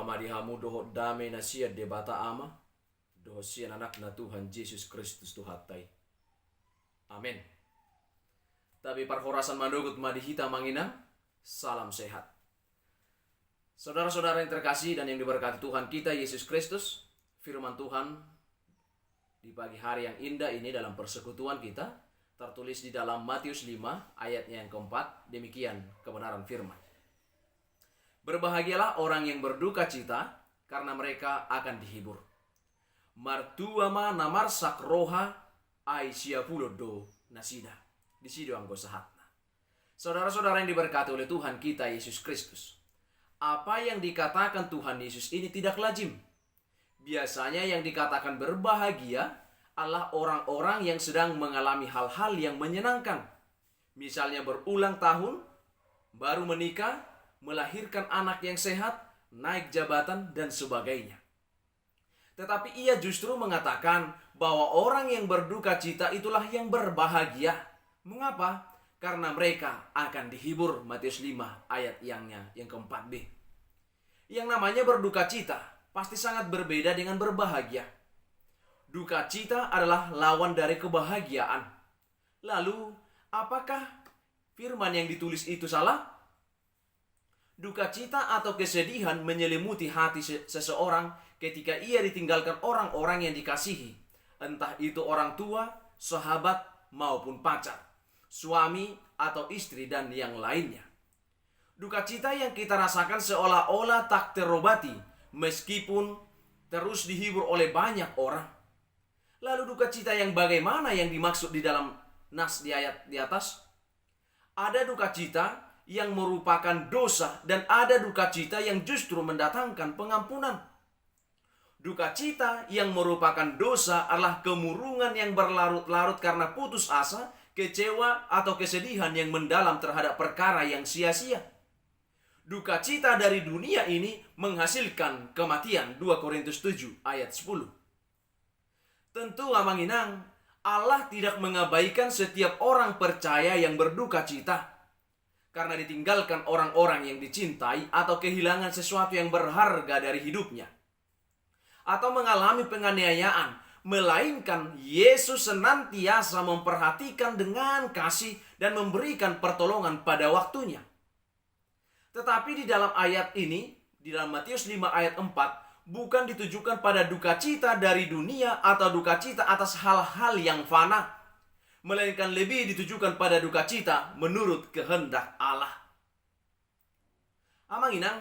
Pamadihamu doho dame na siya debata ama, doho siya anak na Tuhan Yesus Kristus Tuhatai. Amin. Tapi parhorasan manugut madihita manginang, salam sehat. Saudara-saudara yang terkasih dan yang diberkati Tuhan kita Yesus Kristus, firman Tuhan di pagi hari yang indah ini dalam persekutuan kita tertulis di dalam Matius 5 ayatnya yang keempat, demikian kebenaran firman. Berbahagialah orang yang berduka cita, karena mereka akan dihibur. Martuama namar sakroha aisyapulod do nasida. Di sido ang gosahatna. Saudara-saudara yang diberkati oleh Tuhan kita Yesus Kristus, apa yang dikatakan Tuhan Yesus ini tidak lazim. Biasanya yang dikatakan berbahagia adalah orang-orang yang sedang mengalami hal-hal yang menyenangkan. Misalnya berulang tahun, baru menikah, melahirkan anak yang sehat, naik jabatan, dan sebagainya. Tetapi ia justru mengatakan bahwa orang yang berduka cita itulah yang berbahagia. Mengapa? Karena mereka akan dihibur. Matius 5 ayat yang keempat B. Yang namanya berduka cita pasti sangat berbeda dengan berbahagia. Duka cita adalah lawan dari kebahagiaan. Lalu, apakah firman yang ditulis itu salah? Duka cita atau kesedihan menyelimuti hati seseorang ketika ia ditinggalkan orang-orang yang dikasihi. Entah itu orang tua, sahabat, maupun pacar, suami atau istri, dan yang lainnya. Duka cita yang kita rasakan seolah-olah tak terobati meskipun terus dihibur oleh banyak orang. Lalu duka cita yang bagaimana yang dimaksud di dalam nas di ayat di atas? Ada duka cita yang merupakan dosa dan ada duka cita yang justru mendatangkan pengampunan. Duka cita yang merupakan dosa adalah kemurungan yang berlarut-larut karena putus asa, kecewa, atau kesedihan yang mendalam terhadap perkara yang sia-sia. Duka cita dari dunia ini menghasilkan kematian. 2 Korintus 7 ayat 10. Tentu amanginang, Allah tidak mengabaikan setiap orang percaya yang berduka cita karena ditinggalkan orang-orang yang dicintai atau kehilangan sesuatu yang berharga dari hidupnya, atau mengalami penganiayaan, melainkan Yesus senantiasa memperhatikan dengan kasih dan memberikan pertolongan pada waktunya. Tetapi di dalam ayat ini, di dalam Matius 5 ayat 4, bukan ditujukan pada duka cita dari dunia atau duka cita atas hal-hal yang fana, melainkan lebih ditujukan pada duka cita menurut kehendak Allah. Amanginang,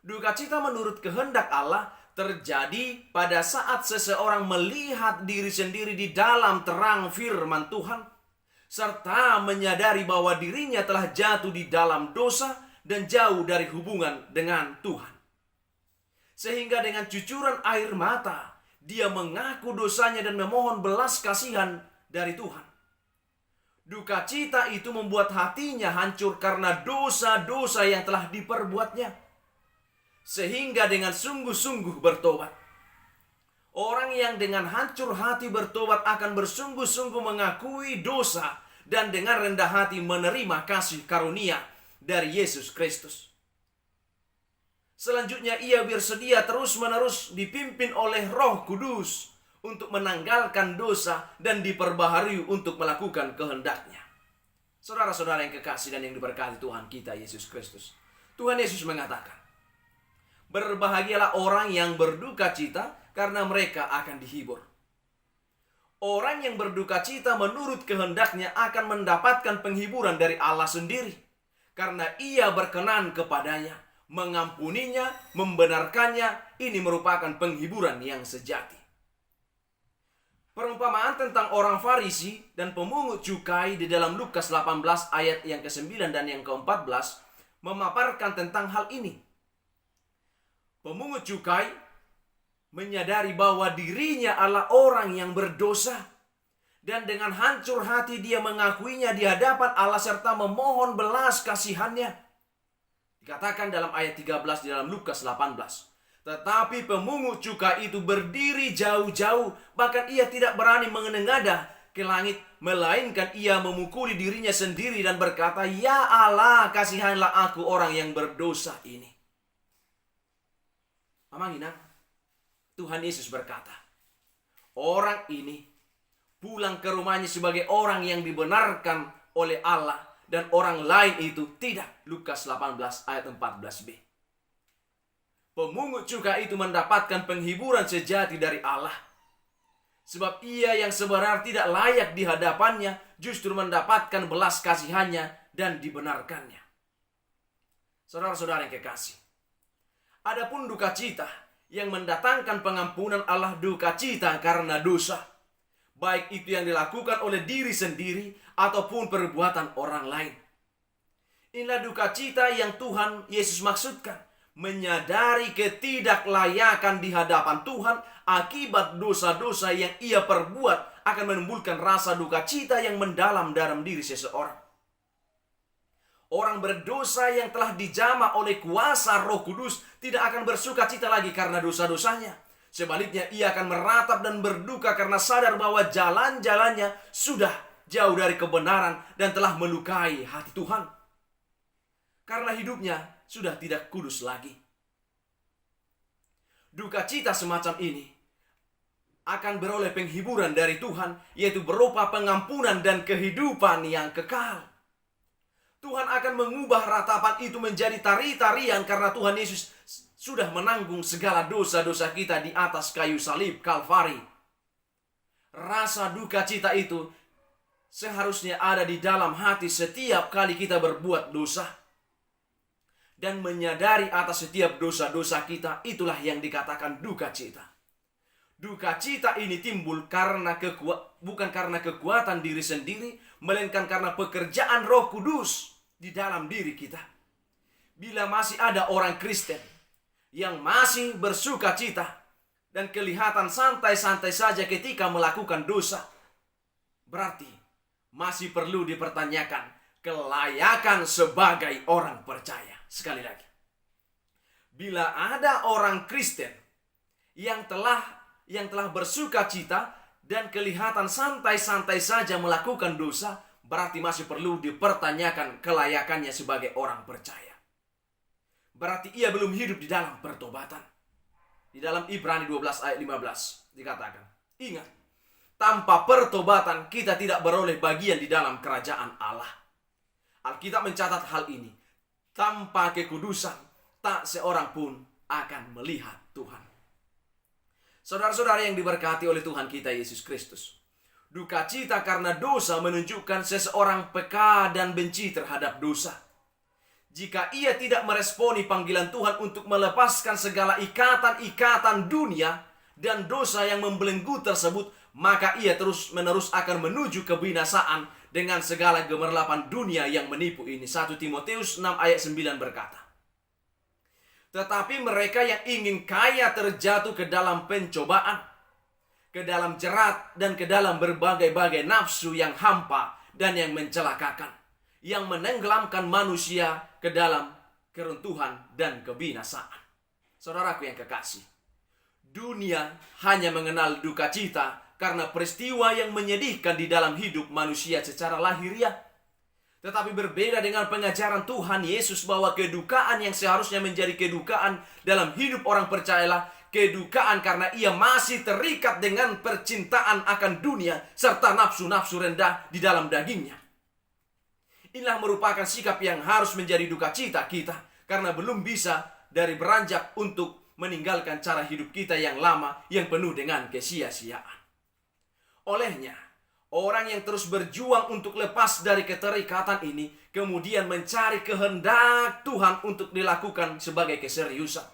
duka cita menurut kehendak Allah terjadi pada saat seseorang melihat diri sendiri di dalam terang firman Tuhan, serta menyadari bahwa dirinya telah jatuh di dalam dosa dan jauh dari hubungan dengan Tuhan. Sehingga dengan cucuran air mata, dia mengaku dosanya dan memohon belas kasihan dari Tuhan. Duka cita itu membuat hatinya hancur karena dosa-dosa yang telah diperbuatnya, sehingga dengan sungguh-sungguh bertobat. Orang yang dengan hancur hati bertobat akan bersungguh-sungguh mengakui dosa dan dengan rendah hati menerima kasih karunia dari Yesus Kristus. Selanjutnya ia bersedia terus-menerus dipimpin oleh Roh Kudus untuk menanggalkan dosa dan diperbaharui untuk melakukan kehendaknya. Saudara-saudara yang kekasih dan yang diberkati Tuhan kita Yesus Kristus, Tuhan Yesus mengatakan, berbahagialah orang yang berduka cita karena mereka akan dihibur. Orang yang berduka cita menurut kehendaknya akan mendapatkan penghiburan dari Allah sendiri, karena ia berkenan kepadanya, mengampuninya, membenarkannya. Ini merupakan penghiburan yang sejati. Perumpamaan tentang orang Farisi dan pemungut cukai di dalam Lukas 18 ayat yang ke-9 dan yang ke-14 memaparkan tentang hal ini. Pemungut cukai menyadari bahwa dirinya adalah orang yang berdosa, dan dengan hancur hati dia mengakuinya di hadapan Allah serta memohon belas kasihannya. Dikatakan dalam ayat 13 di dalam Lukas 18. Tetapi pemungut cukai itu berdiri jauh-jauh, bahkan ia tidak berani menengadah ke langit, melainkan ia memukuli dirinya sendiri dan berkata, "Ya Allah, kasihanlah aku orang yang berdosa ini." Amanginang, Tuhan Yesus berkata, orang ini pulang ke rumahnya sebagai orang yang dibenarkan oleh Allah, dan orang lain itu tidak. Lukas 18 ayat 14b. Pemungut cukai itu mendapatkan penghiburan sejati dari Allah. Sebab ia yang sebenarnya tidak layak di hadapannya justru mendapatkan belas kasihannya dan dibenarkannya. Saudara-saudara yang kekasih, adapun duka cita yang mendatangkan pengampunan Allah, duka cita karena dosa, baik itu yang dilakukan oleh diri sendiri ataupun perbuatan orang lain. Inilah duka cita yang Tuhan Yesus maksudkan. Menyadari ketidaklayakan di hadapan Tuhan akibat dosa-dosa yang ia perbuat akan menimbulkan rasa duka cita yang mendalam dalam diri seseorang. Orang berdosa yang telah dijamah oleh kuasa Roh Kudus tidak akan bersuka cita lagi karena dosa-dosanya. Sebaliknya, ia akan meratap dan berduka karena sadar bahwa jalan-jalannya sudah jauh dari kebenaran dan telah melukai hati Tuhan. Karena hidupnya sudah tidak kudus lagi. Duka cita semacam ini akan beroleh penghiburan dari Tuhan, yaitu berupa pengampunan dan kehidupan yang kekal. Tuhan akan mengubah ratapan itu menjadi tari-tarian karena Tuhan Yesus sudah menanggung segala dosa-dosa kita di atas kayu salib Kalvari. Rasa duka cita itu seharusnya ada di dalam hati setiap kali kita berbuat dosa. Dan menyadari atas setiap dosa-dosa kita, itulah yang dikatakan duka cita. Duka cita ini timbul bukan karena kekuatan diri sendiri, melainkan karena pekerjaan Roh Kudus di dalam diri kita. Bila masih ada orang Kristen yang masih bersuka cita dan kelihatan santai-santai saja ketika melakukan dosa, berarti masih perlu dipertanyakan kelayakan sebagai orang percaya. Sekali lagi, bila ada orang Kristen yang telah bersuka cita dan kelihatan santai-santai saja melakukan dosa, berarti masih perlu dipertanyakan kelayakannya sebagai orang percaya. Berarti ia belum hidup di dalam pertobatan. Di dalam Ibrani 12 ayat 15 dikatakan, ingat, tanpa pertobatan kita tidak beroleh bagian di dalam kerajaan Allah. Alkitab mencatat hal ini. Tanpa kekudusan, tak seorang pun akan melihat Tuhan. Saudara-saudara yang diberkati oleh Tuhan kita Yesus Kristus, duka cita karena dosa menunjukkan seseorang peka dan benci terhadap dosa. Jika ia tidak meresponi panggilan Tuhan untuk melepaskan segala ikatan-ikatan dunia dan dosa yang membelenggu tersebut, maka ia terus-menerus akan menuju kebinasaan dengan segala gemerlapan dunia yang menipu ini. 1 Timotius 6 ayat 9 berkata, tetapi mereka yang ingin kaya terjatuh ke dalam pencobaan, ke dalam jerat, dan ke dalam berbagai-bagai nafsu yang hampa dan yang mencelakakan, yang menenggelamkan manusia ke dalam keruntuhan dan kebinasaan. Saudaraku yang kekasih, dunia hanya mengenal duka cita karena peristiwa yang menyedihkan di dalam hidup manusia secara lahiriah. Tetapi berbeda dengan pengajaran Tuhan Yesus bahwa kedukaan yang seharusnya menjadi kedukaan dalam hidup orang percayalah kedukaan karena ia masih terikat dengan percintaan akan dunia serta nafsu-nafsu rendah di dalam dagingnya. Inilah merupakan sikap yang harus menjadi duka cita kita karena belum bisa dari beranjak untuk meninggalkan cara hidup kita yang lama yang penuh dengan kesia-siaan. Olehnya, orang yang terus berjuang untuk lepas dari keterikatan ini kemudian mencari kehendak Tuhan untuk dilakukan sebagai keseriusan.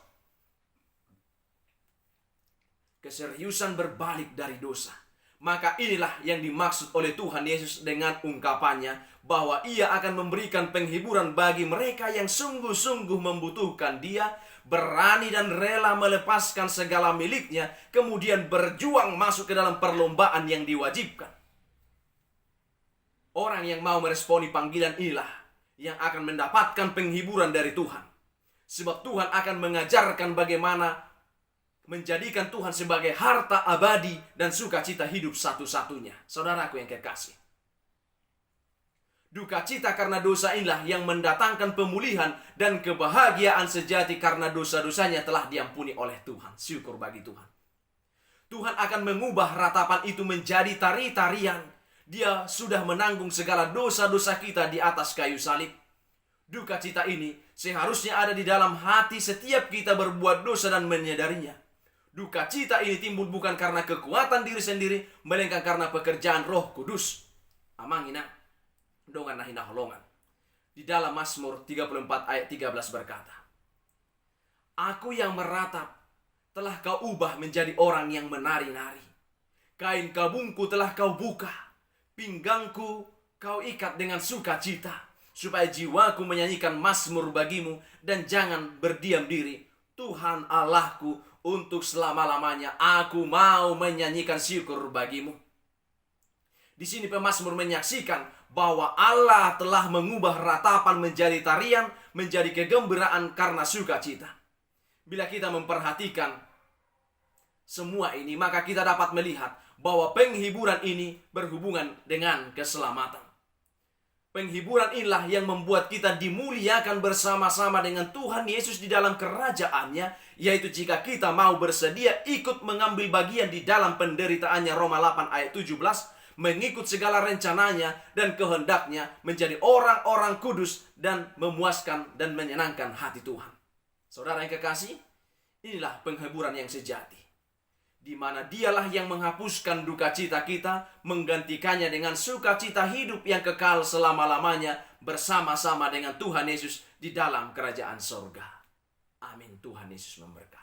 Keseriusan berbalik dari dosa. Maka inilah yang dimaksud oleh Tuhan Yesus dengan ungkapannya bahwa ia akan memberikan penghiburan bagi mereka yang sungguh-sungguh membutuhkan Dia, berani dan rela melepaskan segala miliknya, kemudian berjuang masuk ke dalam perlombaan yang diwajibkan. Orang yang mau meresponi panggilan inilah yang akan mendapatkan penghiburan dari Tuhan. Sebab Tuhan akan mengajarkan bagaimana menjadikan Tuhan sebagai harta abadi dan sukacita hidup satu-satunya. Saudaraku yang kekasih, Duka cita karena dosa inilah yang mendatangkan pemulihan dan kebahagiaan sejati karena dosa-dosanya telah diampuni oleh Tuhan. Syukur bagi Tuhan. Tuhan akan mengubah ratapan itu menjadi tari-tarian. Dia sudah menanggung segala dosa-dosa kita di atas kayu salib. Duka cita ini seharusnya ada di dalam hati setiap kita berbuat dosa dan menyadarinya. Duka cita ini timbul bukan karena kekuatan diri sendiri, melainkan karena pekerjaan Roh Kudus. Amangina dongan nahina holongan. Di dalam Mazmur 34 ayat 13 berkata, Aku yang meratap telah kau ubah menjadi orang yang menari-nari. Kain kabungku telah kau buka, pinggangku kau ikat dengan sukacita, supaya jiwaku menyanyikan mazmur bagimu dan jangan berdiam diri. Tuhan Allahku, untuk selama-lamanya aku mau menyanyikan syukur bagimu. Di sini pemazmur menyaksikan bahwa Allah telah mengubah ratapan menjadi tarian, menjadi kegembiraan karena sukacita. Bila kita memperhatikan semua ini, maka kita dapat melihat bahwa penghiburan ini berhubungan dengan keselamatan. Penghiburan inilah yang membuat kita dimuliakan bersama-sama dengan Tuhan Yesus di dalam kerajaannya, yaitu jika kita mau bersedia ikut mengambil bagian di dalam penderitaannya. Roma 8 ayat 17, mengikut segala rencananya dan kehendaknya menjadi orang-orang kudus dan memuaskan dan menyenangkan hati Tuhan. Saudara yang kekasih, inilah penghiburan yang sejati, di mana dialah yang menghapuskan duka cita kita, menggantikannya dengan sukacita hidup yang kekal selama-lamanya bersama-sama dengan Tuhan Yesus di dalam kerajaan sorga. Amin. Tuhan Yesus memberkati.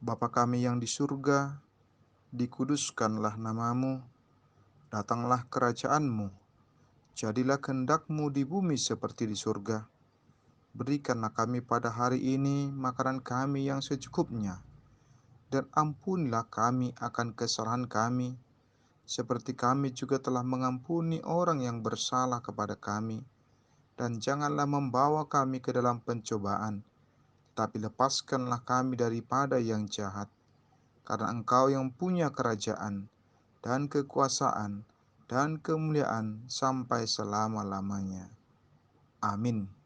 Bapa kami yang di surga, dikuduskanlah namamu, datanglah kerajaanmu, jadilah kehendak-Mu di bumi seperti di surga. Berikanlah kami pada hari ini makanan kami yang secukupnya, dan ampunilah kami akan kesalahan kami, seperti kami juga telah mengampuni orang yang bersalah kepada kami. Dan janganlah membawa kami ke dalam pencobaan, tapi lepaskanlah kami daripada yang jahat. Karena Engkau yang punya kerajaan, dan kekuasaan, dan kemuliaan sampai selama-lamanya. Amin.